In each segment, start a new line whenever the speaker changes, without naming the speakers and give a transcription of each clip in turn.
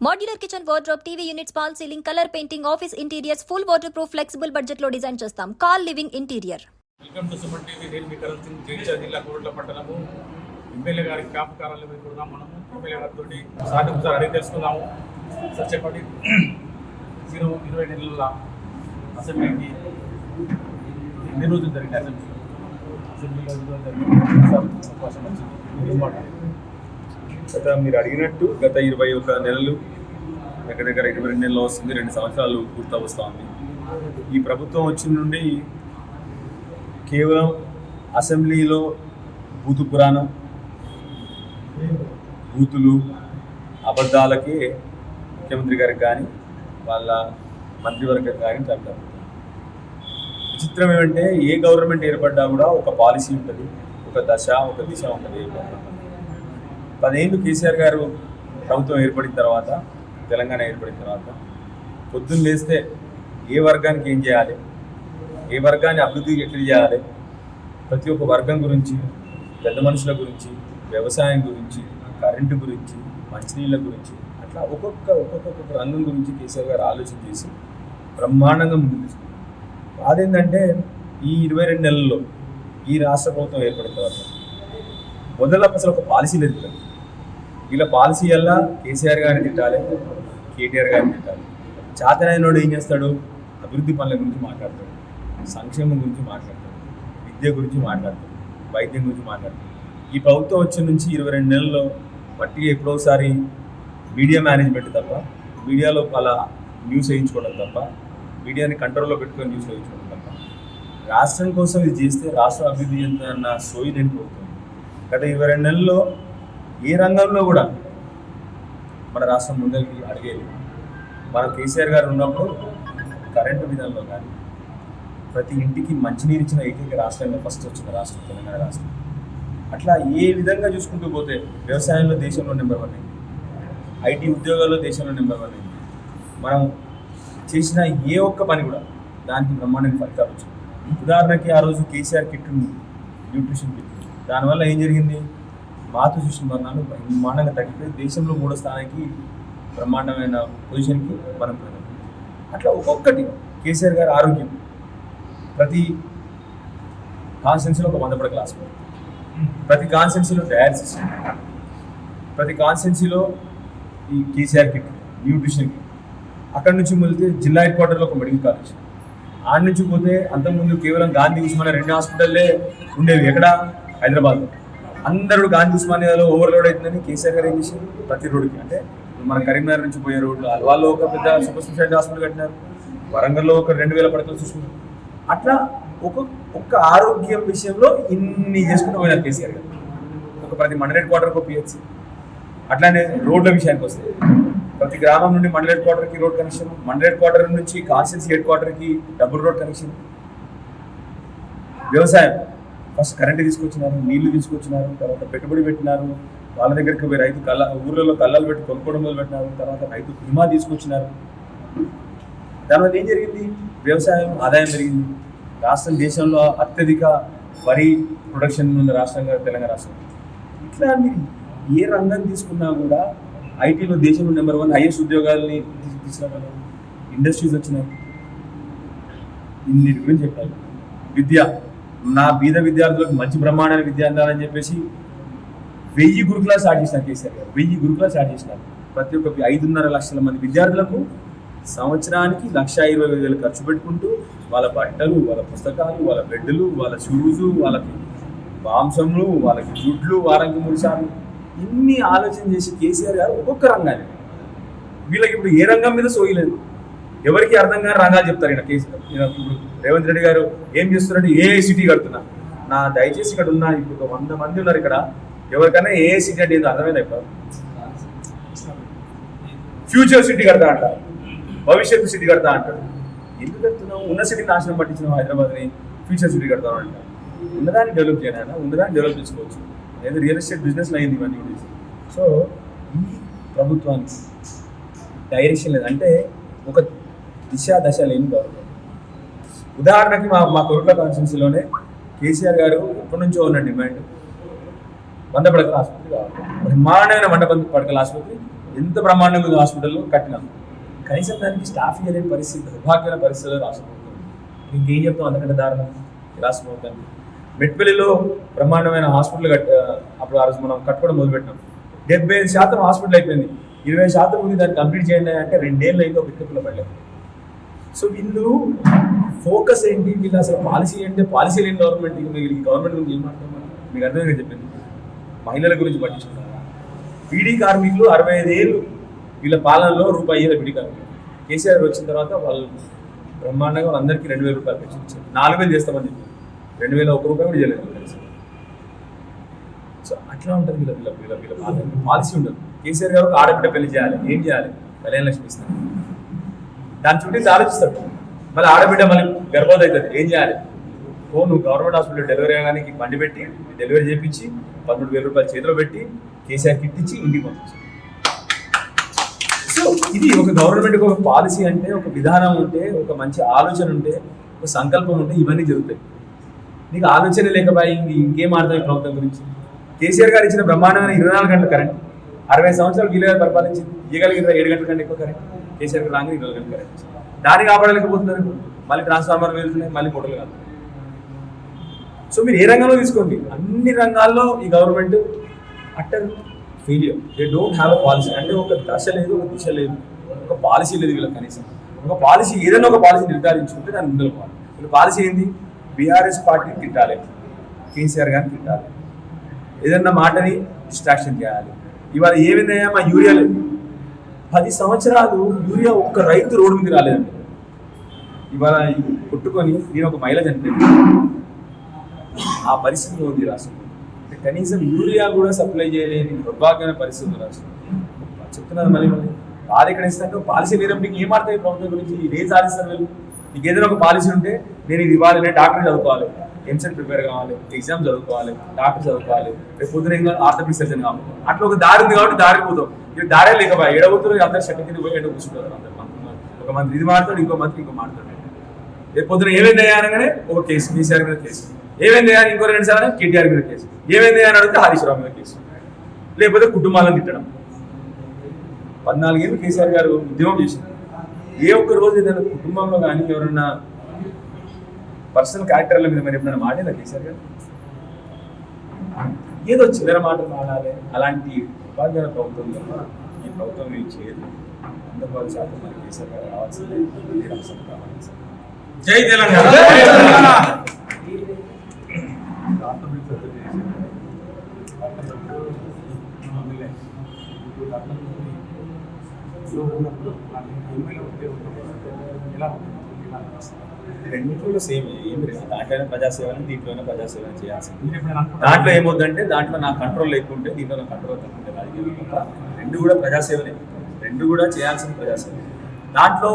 Modular kitchen wardrobe, TV units, fall ceiling, colour painting, office interiors, full water proof, flexible budget లో design చేస్తాం. Call living interior.
Welcome to Suman TV. నేను మీ కరణ్ సింగ్, జగిత్యాల జిల్లా కోట్ల పట్టణము MLA గారి camp కార్యాలయం కూడా మనము ఎమ్మెల్యే గారితో ఒకసారి అడిగి తెలుసుకుందాము. సార్ చెప్పండి, 20 నెలల అసెంబ్లీకి ఎన్ని రోజులు జరిగింది? అసెంబ్లీలో అవకాశం వచ్చింది.
గత మీరు అడిగినట్టు గత 21 నెలలు దగ్గర 22 నెలలు వస్తుంది, 2 సంవత్సరాలు పూర్తి వస్తూ ఉంది. ఈ ప్రభుత్వం వచ్చిన నుండి కేవలం అసెంబ్లీలో బూతు పురాణం, బూతులు, అబద్ధాలకే ముఖ్యమంత్రి గారికి కానీ వాళ్ళ మంత్రివర్గం కానీ జరుగుతుంది. విచిత్రం ఏమంటే ఏ గవర్నమెంట్ ఏర్పడ్డా కూడా ఒక పాలసీ ఉంటుంది, ఒక దశ, ఒక దిశ ఉంటుంది. 10 ఏళ్ళు కేసీఆర్ గారు ప్రభుత్వం ఏర్పడిన తర్వాత, తెలంగాణ ఏర్పడిన తర్వాత పొద్దున్న లేస్తే ఏ వర్గానికి ఏం చేయాలి, ఏ వర్గాన్ని అభివృద్ధికి ఎట్లా చేయాలి, ప్రతి ఒక్క వర్గం గురించి, పెద్ద మనుషుల గురించి, వ్యవసాయం గురించి, కరెంటు గురించి, మంచినీళ్ళ గురించి, అట్లా ఒక్కొక్క రంగం గురించి కేసీఆర్ గారు ఆలోచన చేసి బ్రహ్మాండంగా ముందుకు తీసుకున్నారు. అదేంటంటే ఈ 22 నెలల్లో ఈ రాష్ట్ర ప్రభుత్వం ఏర్పడిన తర్వాత మొదల అసలు ఒక పాలసీ లేదు. వీళ్ళ పాలసీ వల్ల కేసీఆర్ గారిని తిట్టాలి, కేటీఆర్ గారిని తిట్టాలి. చాతనైనోడు ఏం చేస్తాడు? అభివృద్ధి పనుల గురించి మాట్లాడతాడు, సంక్షేమం గురించి మాట్లాడతాడు, విద్య గురించి మాట్లాడతాడు, వైద్యం గురించి మాట్లాడతాడు. ఈ ప్రభుత్వం వచ్చిన నుంచి 22 నెలల్లో బట్టి ఎప్పుడోసారి మీడియా మేనేజ్మెంట్ తప్ప, మీడియాలో అలా న్యూస్ వేయించుకోవడం తప్ప, మీడియాని కంట్రోల్లో పెట్టుకొని న్యూస్ వేయించుకోవడం తప్ప, రాష్ట్రం కోసం ఇది చేస్తే రాష్ట్ర అభివృద్ధి చెందుతున్న సోయి లేని ప్రభుత్వం. గత 22 నెలల్లో ఏ రంగంలో కూడా మన రాష్ట్రం ముందరికి అడిగేది. మన కేసీఆర్ గారు ఉన్నప్పుడు కరెంటు విధానంలో కానీ ప్రతి ఇంటికి మంచినీరు ఇచ్చిన ఏకైక రాష్ట్రంలో ఫస్ట్ వచ్చిన రాష్ట్రం తెలంగాణ రాష్ట్రం. అట్లా ఏ విధంగా చూసుకుంటూ పోతే వ్యవసాయంలో దేశంలో నెంబర్ 1 అయింది, ఐటీ ఉద్యోగాల్లో దేశంలో నెంబర్ 1 అయింది. మనం చేసిన ఏ ఒక్క పని కూడా దానికి బ్రహ్మాండానికి ఫలితాలు వచ్చింది. ఉదాహరణకి ఆ రోజు కేసీఆర్ కిట్ ఉంది, న్యూట్రిషన్ కిట్. దానివల్ల ఏం జరిగింది? మాతృ శిశు మరణాలు బ్రహ్మాండంగా తగ్గిపోయి దేశంలో 3వ స్థానానికి బ్రహ్మాండమైన పొజిషన్కి మనం పోయినాం. అట్లా ఒక్కొక్కటి కేసీఆర్ గారి ఆరోగ్యం, ప్రతి కాన్స్టిట్యున్సీలో ఒక 100 పడకల హాస్పిటల్, ప్రతి కాన్స్టిట్యున్సీలో డయాలసిస్, ప్రతి కాన్స్టిట్యున్సీలో ఈ కేసీఆర్ కిట్, న్యూట్రిషన్ కిట్. అక్కడి నుంచి వెళ్తే జిల్లా హెడ్ క్వార్టర్లో ఒక మెడికల్ కాలేజ్. ఆడ నుంచి పోతే అంతకుముందు కేవలం గాంధీ ఉస్మానియా 2 హాస్పిటల్లే ఉండేవి. ఎక్కడ? హైదరాబాద్లో. అందరూ గాంధీ ఉస్మానియాలో ఓవర్లోడ్ అవుతుందని కేసీఆర్ గారు ఏం చేశారు? ప్రతి రోడ్డుకి, అంటే మన కరీంనగర్ నుంచి పోయే రోడ్లు వాళ్ళు ఒక పెద్ద సూపర్ స్పెషాలిటీ హాస్పిటల్ కట్టినారు, వరంగల్లో ఒక 2000 పడకలు చూసుకున్నారు. అట్లా ఒక్క ఆరోగ్యం విషయంలో ఇన్ని చేసుకుంటూ పోయినారు కేసీఆర్ గారు. ప్రతి మండల హెడ్ క్వార్టర్కి ఒక పిహెచ్సి. అట్లానే రోడ్ల విషయానికి వస్తే ప్రతి గ్రామం నుండి మండల హెడ్ క్వార్టర్కి road connection, mandal head quarter నుంచి కాన్స్టిట్యున్సీ హెడ్ క్వార్టర్కి డబుల్ రోడ్ కనెక్షన్. వ్యవసాయం ఫస్ట్ కరెంటు తీసుకొచ్చినారు, నీళ్లు తీసుకొచ్చినారు, తర్వాత పెట్టుబడి పెట్టినారు, వాళ్ళ దగ్గరికి పోయి రైతు ఊర్లలో కళ్ళాలు పెట్టి కొనుక్కోవడం మొదలు పెట్టినారు, తర్వాత రైతు బీమా తీసుకొచ్చినారు. దానివల్ల ఏం జరిగింది? వ్యవసాయం ఆదాయం పెరిగింది. రాష్ట్రం దేశంలో అత్యధిక వరి ప్రొడక్షన్ ఉన్న రాష్ట్రంగా తెలంగాణ రాష్ట్రం. ఇట్లా మీరు ఏ రంగం తీసుకున్నా కూడా ఐటీలో దేశంలో నెంబర్ 1 హైయెస్ట్ ఉద్యోగాలని తీసుకురాగలరు, ఇండస్ట్రీస్ వచ్చినాయి. ఇన్నిటి గురించి చెప్పాలి. విద్య, నా బీద విద్యార్థులకు మంచి బ్రహ్మాండమైన విద్య అందాలని చెప్పేసి 1000 గురుకులాలు స్టార్ట్ చేసినారు కేసీఆర్ గారు. 1000 గురుకులాలు స్టార్ట్ చేసినారు. ప్రతి ఒక్క 5.5 లక్షల మంది విద్యార్థులకు సంవత్సరానికి 1,20,000 ఖర్చు పెట్టుకుంటూ వాళ్ళ బట్టలు, వాళ్ళ పుస్తకాలు, వాళ్ళ బెడ్లు, వాళ్ళ షూజు, వాళ్ళకి మాంసములు, వాళ్ళకి గుడ్లు, వారానికి 3 సార్లు, ఇన్ని ఆలోచన చేసి కేసీఆర్ గారు ఒక్కొక్క రంగాన్ని, వీళ్ళకి ఇప్పుడు ఏ రంగం మీద సోయలేదు, ఎవరికి అర్థం కాని రంగాలు చెప్తారు. ఈయన కేసీఆర్ ఇప్పుడు రేవంత్ రెడ్డి గారు ఏం చేస్తున్నారంటే ఏఐసిటీ కడుతున్నా. నా దయచేసి ఇక్కడ ఉన్న ఇప్పుడు 100 మంది ఉన్నారు ఇక్కడ, ఎవరికైనా ఏఐసిటీ అంటే ఏదో అర్థమైంది. ఇప్పుడు ఫ్యూచర్ సిటీ కడతా అంటారు, భవిష్యత్తు సిటీ కడతా అంటారు. ఎందుకు కడుతున్నావు? ఉన్న సిటీని నాశనం పట్టించినావు హైదరాబాద్ని, ఫ్యూచర్ సిటీ కడతావు అంటారు. ఉన్నదాన్ని డెవలప్ చేయాలన్నా ఉన్నదాన్ని డెవలప్ చేసుకోవచ్చు. ఏదో రియల్ ఎస్టేట్ బిజినెస్లో అయింది ఇవన్నీ కూడా. సో ఈ ప్రభుత్వానికి డైరెక్షన్ లేదు, అంటే ఒక దశ లేని గవర్నమెంట్. ఉదాహరణకి మా కొరుట్ల కాన్స్టిట్యున్సీలోనే కేసీఆర్ గారు ఎప్పటి నుంచో ఉన్న డిమాండ్ 100 పడకల ఆసుపత్రి కావాలి, బ్రహ్మాండమైన 100 పడకల ఆసుపత్రి ఎంత బ్రహ్మాండంగా ఉంది హాస్పిటల్లో కట్టినాం, కనీసం దానికి స్టాఫ్ ఇవ్వలేని పరిస్థితి, దుర్భాగ్యమైన పరిస్థితుల్లో రాష్ట్ర ప్రభుత్వం. ఇంకేం చెప్తాం అంతకంటే దారుణం ఈ రాష్ట్ర ప్రభుత్వానికి. మెట్పల్లిలో బ్రహ్మాండమైన హాస్పిటల్ అప్పుడు ఆ రోజు మనం కట్టుకోవడం మొదలుపెట్టినాం. 75% హాస్పిటల్ అయిపోయింది, 20% ఉంది దాన్ని కంప్లీట్ చేయండి అంటే 2 ఏళ్ళు అయింది, ఒక పిక్కలో పడలేదు. సో వీళ్ళు ఫోకస్ ఏంటి, వీళ్ళు అసలు పాలసీ అంటే పాలసీ లేని గవర్నమెంట్. ఈ గవర్నమెంట్ గురించి ఏం మాట్లాడమని మీకు అర్థంగా చెప్పింది. మహిళల గురించి పట్టించుకున్నారు. బీడీ కార్మికులు 65 ఏళ్ళు వీళ్ళ పాలనలో రూపాయి బీడీ కార్మికులు. కేసీఆర్ వచ్చిన తర్వాత వాళ్ళు బ్రహ్మాండంగా వాళ్ళందరికీ 2,000 రూపాయలు పెన్షన్ ఇచ్చారు. 4,000 చేస్తామని చెప్పి 2,000 1 రూపాయి కూడా చేయలేదు. సో అట్లా ఉంటుంది వీళ్ళ వీళ్ళ వీళ్ళ వీళ్ళ పాలన. పాలసీ ఉండదు. కేసీఆర్ గారు ఆడబిడ్డ పెళ్లి చేయాలి, ఏం చేయాలి, కళ్యాణ లక్ష్మి ఇస్తారు, దాని చుట్టూ ఆలోచిస్తాడు. మళ్ళీ ఆడబిడ్డ మళ్ళీ గర్భవతి అవుతుంది, ఏం చేయాలి, నువ్వు గవర్నమెంట్ హాస్పిటల్ డెలివరీ అవ్వడానికి బండి పెట్టి డెలివరీ చేయించి 13,000 రూపాయలు చేతిలో పెట్టి కేసీఆర్ కిట్ ఇచ్చి ఇంటికి పంపించారు. సో ఇది ఒక గవర్నమెంట్కి ఒక పాలసీ అంటే, ఒక విధానం ఉంటే, ఒక మంచి ఆలోచన ఉంటే, ఒక సంకల్పం ఉంటే ఇవన్నీ జరుగుతాయి. నీకు ఆలోచన లేకపోయి ఇంకేం ఆడతాయి ప్రభుత్వం గురించి. కేసీఆర్ గారు ఇచ్చిన బ్రహ్మాండమైన 24 గంటల కరెంట్, 60 సంవత్సరాలు వీలుగా పరిపాలించింది, ఇవ్వగలిగిన 7 గంటల కంటే ఎక్కువ కరెంట్. కేసీఆర్ గారు రాగానే 24 గంటల కరెంట్. దాన్ని కాపాడలేకపోతున్నారు. మళ్ళీ ట్రాన్స్ఫార్మర్ వెళ్తున్నాయి, మళ్ళీ మోటార్లు కాదు. సో మీరు ఏ రంగంలో తీసుకోండి, అన్ని రంగాల్లో ఈ government utter failure. They don't have a policy. అంటే ఒక దశ లేదు, ఒక దిశ లేదు, ఒక పాలసీ లేదు వీళ్ళకి. కనీసం ఒక పాలసీ, ఏదైనా ఒక పాలసీ నిర్ధారించుకుంటే దాన్ని ముందుకు పోవాలి. వీళ్ళ పాలసీ ఏంది, బీఆర్ఎస్ పార్టీని తిట్టాలి, కేసీఆర్ గారిని తిట్టాలి, ఏదన్నా మాటని డిస్ట్రాక్షన్ చేయాలి. ఇవాళ ఏమైందయ్యా మా యూరియా లేదు, 10 సంవత్సరాలు యూరియా ఒక్క రైతు రోడ్డు మీద రాలేదండి. ఇవాళ కొట్టుకొని నేను ఒక మహిళ చనిపోయింది, ఆ పరిస్థితిలో ఉంది రాష్ట్రం. కనీసం యూరియా కూడా సప్లై చేయలేని దుర్భాగ్యమైన పరిస్థితులు రాష్ట్రం. చెప్తున్నారు మళ్ళీ బాధ ఎక్కడ ఇస్తాను. పాలసీ లేనప్పుడు నీకు ఏం ఆడతాయి ప్రభుత్వం గురించి, ఏం సాధిస్తారు వీళ్ళు. నీకు ఏదైనా ఒక పాలసీ ఉంటే నేను ఇది ఇవ్వాలి, నేను డాక్టర్ చదువుకోవాలి, ఎంసెట్ ప్రిపేర్ కావాలి, ఎగ్జామ్ చదువుకోవాలి, డాక్టర్ చదువుకోవాలి, రేపు పొద్దున ఆర్థోపెడిక్ సర్జన్ కావాలి. అట్లా ఒక దారి ఉంది కాబట్టి దారికి పోతాం. ఇవి దారే లేకపోయి ఏడవుతారు, అందరు చెట్టు కింద పోయి ఎండ కూర్చుంటారు. అందరు ఒక మంత్రి ఇది మాట్లాడు, ఇంకో మంత్రి ఇంకో మాట్లాడు. రేపు పొద్దున ఏమైంది అనగానే ఒక కేసు, కేసీఆర్ మీద కేసు, ఏమైంది అని ఇంకో 2 సార్లు కేటీఆర్ మీద కేసు, ఏమైంది అని అడిగితే హరీష్ రావు మీద కేసు, లేకపోతే కుటుంబాలను తిట్టడం. 14 ఏళ్ళు కేసీఆర్ గారు ఉద్యమం చేశారు. ఏ ఒక్క రోజు ఏదైనా కుటుంబంలో కానీ ఎవరన్నా పర్సనల్ క్యారెక్టర్ల మీద మరి ఎప్పుడైనా మాటేదా కేసీఆర్ గారు? ఏదో చిల్లర మాటలు మాట్లాడాలి. అలాంటి ఉపాధ్యాయుల ప్రభుత్వం కన్నా ఈ ప్రభుత్వం ఏం చేయదు. 100% మన కేసీఆర్ గారు రావాల్సిందే.
జై తెలంగాణ.
రెండింటిలో సేమ్ ఏమి లేదు. దాంట్లోనే ప్రజాసేవని, దీంట్లోనే ప్రజాసేవని చేయాల్సింది. దాంట్లో ఏమవుతుందంటే దాంట్లో నా కంట్రోల్ లేకుంటే దీంట్లో నా కంట్రోల్ తక్కువ రాజకీయం తప్ప రెండు కూడా ప్రజాసేవనే, రెండు కూడా చేయాల్సింది ప్రజాసేవ. దాంట్లో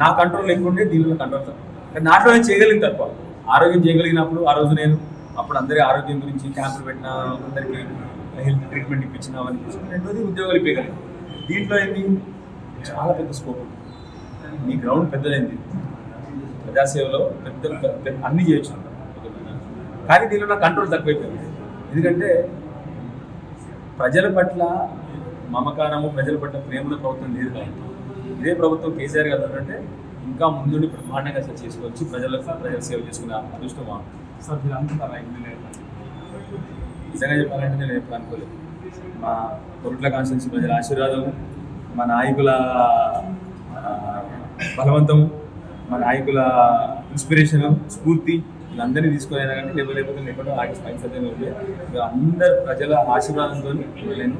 నా కంట్రోల్ లేకుంటే దీంట్లో కంట్రోల్ తక్కువ. కానీ దాంట్లో నేను చేయగలిగిన తక్కువ. ఆరోగ్యం చేయగలిగినప్పుడు ఆ రోజు నేను అప్పుడు అందరి ఆరోగ్యం గురించి క్యాంపులు పెట్టిన, అందరికీ హెల్త్ ట్రీట్మెంట్ ఇప్పించిన, అవన్నీ ఇప్పించిన. రెండోది ఉద్యోగాలు ఇప్పగలిగిన. దీంట్లో ఏంటి చాలా పెద్ద స్కోప్ ఉంది. మీ గ్రౌండ్ పెద్దదైంది. ప్రజాసేవలో పెద్ద అన్నీ చేయొచ్చు, కానీ దీనిలో నా కంట్రోల్ తక్కువైపోయింది. ఎందుకంటే ప్రజల పట్ల మమకారము, ప్రజల పట్ల ప్రేమల ప్రభుత్వం లేదు. కానీ ఇదే ప్రభుత్వం కేసీఆర్ గారు అంటే ఇంకా ముందుండి బ్రహ్మాండంగా చేసుకోవచ్చు, ప్రజల సేవ చేసుకునే అదృష్టం
సార్. మీరు అనుకుంటారా
నిజంగా చెప్పాలంటే నేను ఎప్పుడు అనుకోలేదు. మా కొరుట్ల కాన్స్టిట్యున్సీ ప్రజల ఆశీర్వాదము, మా నాయకుల బలవంతము, మా నాయకుల ఇన్స్పిరేషన్, స్ఫూర్తి, వీళ్ళందరినీ తీసుకొని అయినా కానీ లేకపోతే లేకుండా ఆగి స్పైసర్గా ఉండే అందరు ప్రజల ఆశీర్వాదంతో నేను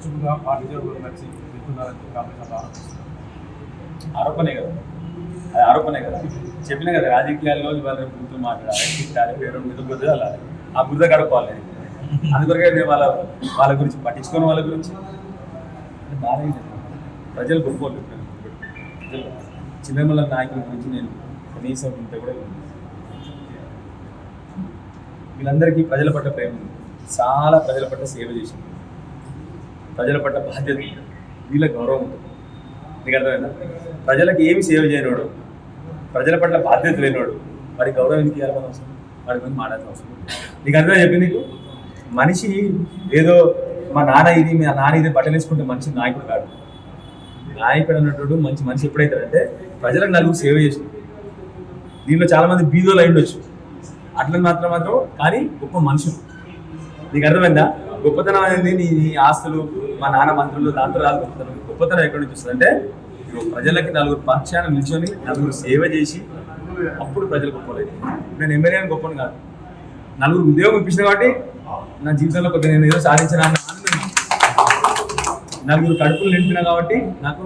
చుట్టుగా పార్టీ వచ్చి
ఆరోపణే కదా, అది ఆరోపణే కదా. చెప్పినా కదా రాజకీయాల్లో వాళ్ళ గుర్తు మాట్లాడాలి, తిట్టాలి, వేరే మీద బుద్ధి వెళ్ళాలి, ఆ బుద్ధ గడపాలి. అందుకొరకే నేను వాళ్ళ గురించి పట్టించుకోని వాళ్ళ గురించి బాగా ప్రజలు గొప్పలు. ప్రజలు చిన్నమల నాయకుల గురించి నేను కనీసం ఇంత కూడా వీళ్ళందరికీ ప్రజల పట్ల ప్రేమ ఉంది, చాలా ప్రజల పట్ల సేవ చేసింది, ప్రజల పట్ల బాధ్యత, వీళ్ళ గౌరవం ఉంటుంది. నీకు అర్థమైందా? ప్రజలకు ఏమి సేవ చేయనోడు ప్రజల పట్ల బాధ్యత లేనివాడు వాడి గౌరవం ఎందుకు ఇవ్వాలి మన అవసరం, వాడి గురించి మాట్లాడాల్సిన అవసరం. నీకు అర్థం చెప్పి నీకు మనిషి ఏదో మా నాన్న ఇది బట్టలు వేసుకుంటే మనిషి నాయకుడు కాదు. నాయకుడు అన్నట్టు మంచి మనిషి ఎప్పుడైతాడంటే ప్రజలకు నలుగురు సేవ చేసి, దీనిలో చాలా మంది బీదోలు అయి ఉండొచ్చు, అట్లని మాత్రం కానీ గొప్ప మనుషులు. నీకు అర్థమైందా? గొప్పతనం అనేది నీ ఆస్తులు, మా నాన్న మంత్రులు దాంతో రాదు. గొప్పతనం ఎక్కడి నుంచి వస్తుంది అంటే ప్రజలకి నలుగురు పక్షాన నిల్చొని నలుగురు సేవ చేసి అప్పుడు ప్రజలు గొప్పలు అయితే. నేను ఎమ్మెల్యే అని గొప్పను కాదు, నలుగురు ఉద్యోగం ఇప్పించిన కాబట్టి నా జీవితంలో కొద్దిగా నేను ఏదో సాధించిన ఆనందం, నలుగురు కడుపులు నింపినా కాబట్టి నాకు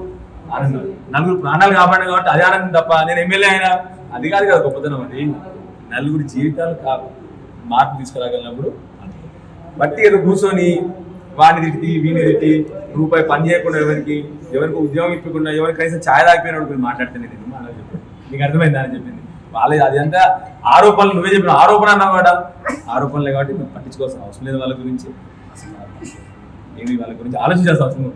ఆనందం, నలుగురు ప్రాణాలు కాపాడినా కాబట్టి అది ఆనందం తప్ప నేను ఎమ్మెల్యే అయినా అది కాదు కదా గొప్పతనం. అది నలుగురు జీవితాలు మార్పు తీసుకురాగలిగినప్పుడు. బట్టి ఏదో కూర్చొని వాడిని తిట్టి వీడిని తిట్టి రూపాయి పని చేయకుండా ఎవరికి ఉద్యోగం ఇప్పకుండా ఎవరికి కనీసం ఛాయ్ తాగిపోయినప్పుడు మాట్లాడితే నేను అలా చెప్పాను. నీకు అర్థమైందా అని చెప్పింది వాళ్ళే. అది అంతా ఆరోపణలు, నువ్వే చెప్పిన ఆరోపణ అన్నావు కూడా ఆరోపణలే కాబట్టి నువ్వు పట్టించుకోవాల్సిన అవసరం లేదు వాళ్ళ గురించి, ఏమి వాళ్ళ గురించి ఆలోచించాల్సిన అవసరం.